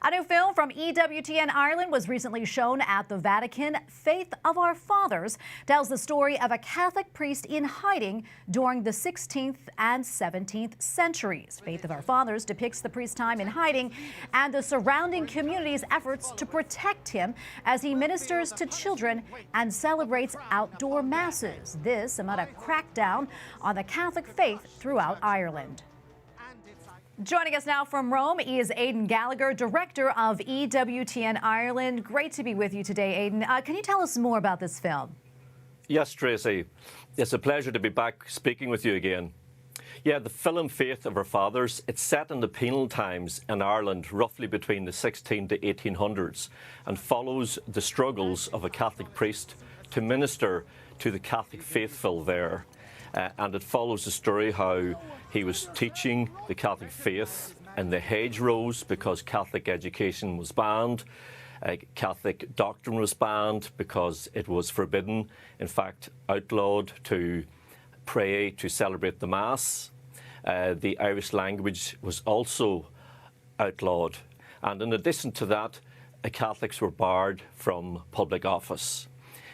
A new film from EWTN Ireland was recently shown at the Vatican. Faith of Our Fathers tells the story of a Catholic priest in hiding during the 16th and 17th centuries. Faith of Our Fathers depicts the priest's time in hiding and the surrounding community's efforts to protect him as he ministers to children and celebrates outdoor masses. This amid a crackdown on the Catholic faith throughout Ireland. Joining us now from Rome is Aidan Gallagher, director of EWTN Ireland. Great to be with you today, Aidan. Can you tell us more about this film? Yes, Tracy. It's a pleasure to be back speaking with you again. Yeah, the film Faith of Our Fathers, it's set in the penal times in Ireland, roughly between the 16 to 1800s, and follows the struggles of a Catholic priest to minister to the Catholic faithful there. And it follows the story how he was teaching the Catholic faith in the hedgerows because Catholic education was banned. Catholic doctrine was banned because it was forbidden, in fact, outlawed to pray, to celebrate the Mass. The Irish language was also outlawed. And in addition to that, Catholics were barred from public office.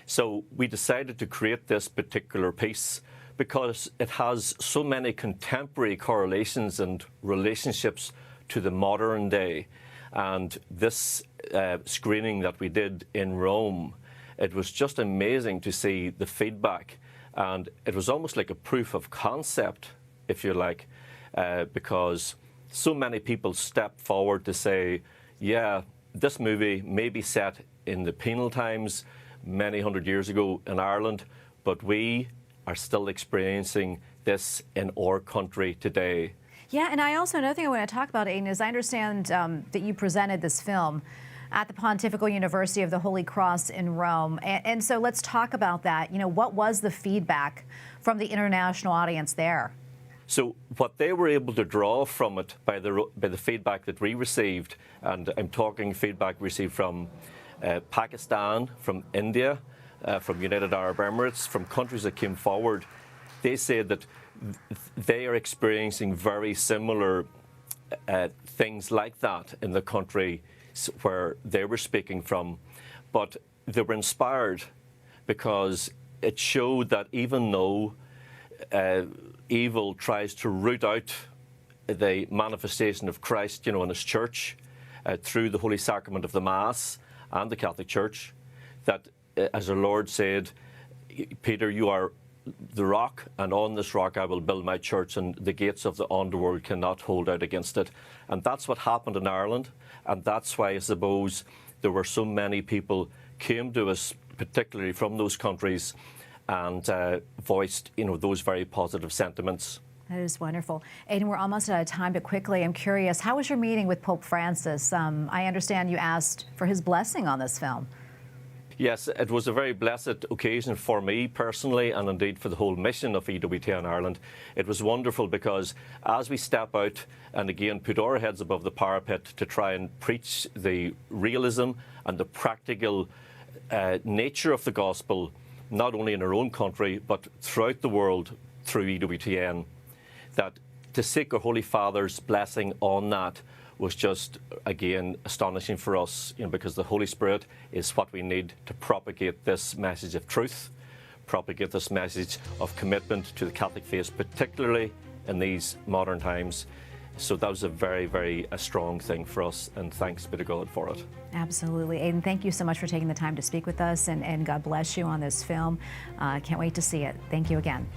So we decided to create this particular piece because it has so many contemporary correlations and relationships to the modern day. And this screening that we did in Rome, it was just amazing to see the feedback. And it was almost like a proof of concept, if you like, because so many people stepped forward to say, yeah, this movie may be set in the penal times many hundred years ago in Ireland, but we are still experiencing this in our country today. Yeah, and another thing I want to talk about, Aidan, is I understand that you presented this film at the Pontifical University of the Holy Cross in Rome. And so let's talk about that. You know, what was the feedback from the international audience there? So what they were able to draw from it by the feedback that we received, and I'm talking feedback received from Pakistan, from India, from United Arab Emirates, from countries that came forward, they said that they are experiencing very similar things like that in the country where they were speaking from. But they were inspired because it showed that even though evil tries to root out the manifestation of Christ, you know, in His church through the Holy Sacrament of the Mass and the Catholic Church, that as our Lord said, Peter, you are the rock, and on this rock I will build my church, and the gates of the underworld cannot hold out against it. And that's what happened in Ireland, and that's why I suppose there were so many people came to us, particularly from those countries, and voiced, you know, those very positive sentiments. That is wonderful. Aidan, we're almost out of time, but quickly, I'm curious, how was your meeting with Pope Francis? I understand you asked for his blessing on this film. Yes, it was a very blessed occasion for me personally, and indeed for the whole mission of EWTN Ireland. It was wonderful because as we step out and again put our heads above the parapet to try and preach the realism and the practical nature of the gospel, not only in our own country but throughout the world through EWTN, that to seek our Holy Father's blessing on that was just, again, astonishing for us, you know, because the Holy Spirit is what we need to propagate this message of truth, propagate this message of commitment to the Catholic faith, particularly in these modern times. So that was a very, very strong thing for us, and thanks be to God for it. Absolutely. Aidan, thank you so much for taking the time to speak with us, and God bless you on this film. Can't wait to see it. Thank you again.